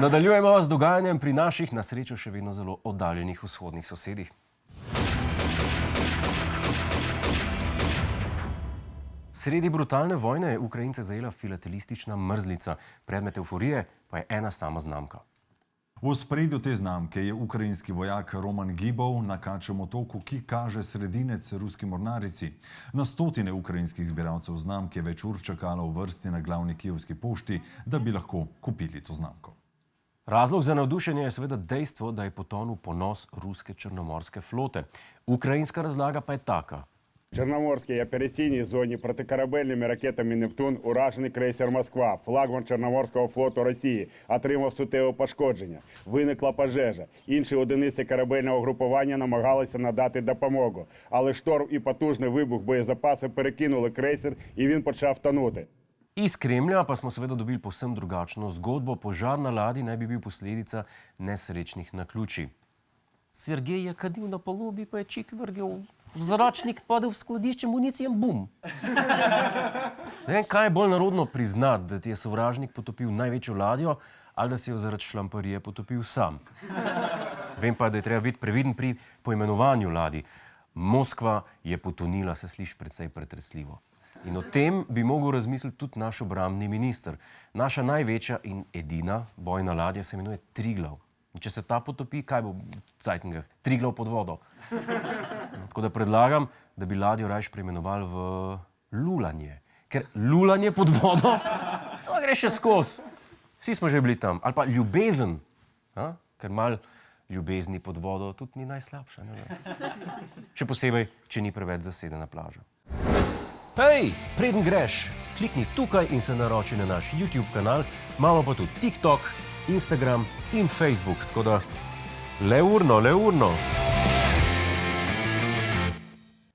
Nadaljujemo z dogajanjem pri naših, na srečo še vedno zelo oddaljenih vzhodnih sosedih. Sredi brutalne vojne je Ukrajince zajela filatelistična mrzlica. Predmet evforije pa je ena sama znamka. V ospredju te znamke je ukrajinski vojak Roman Gibov na Kačjem otoku, ki kaže sredinec ruski mornarici. Na stotine ukrajinskih zbiralcev znamk je več ur čakalo v vrsti na glavni kijevski pošti, da bi lahko kupili to znamko. Razlog za navdušenje je seveda dejstvo, da je potonil ponos ruske črnomorske flote. Ukrajinska razlaga pa je taka. В Чорноморській операційній зоні протикорабельними ракетами «Нептун» уражений крейсер «Москва», флагман Чорноморського флоту Росії, отримав суттєве пошкодження. Виникла пожежа. Інші одиниці корабельного групування намагалися надати допомогу. Але шторм і потужний вибух боєзапасу перекинули крейсер, і він почав тонути. Iz Kremlja pa smo seveda dobili povsem drugačno zgodbo. Požar na ladji naj bi bil posledica nesrečnih naključij. Sergej je kadil na palubi, pa je čik vrgel v zračnik, padel v skladišče municije in bum. Ne vem, kaj je bolj narodno priznati, da ti je sovražnik potopil največjo ladjo ali da si jo zaradi šlamparije potopil sam. Vem pa, da je treba biti previden pri poimenovanju ladij. Moskva je potonila, se sliši precej pretresljivo. In o tem bi mogel razmisliti tudi naš obrambni minister. Naša največja in edina bojna ladja se imenuje Triglav. In če se ta potopi, kaj bo v cajtngah? Triglav pod vodo. Tako da predlagam, da bi ladjo rajš preimenovali v Lulanje. Ker lulanje pod vodo, to gre še skozi. Vsi smo že bili tam. Ali pa ljubezen, ker malo ljubezni pod vodo tudi ni najslabša. Še posebej, če ni preveč zasedena plaža. Hej, preden greš, klikni tukaj in se naroči na naš YouTube kanal. Imamo pa tudi TikTok, Instagram in Facebook, tako da le urno.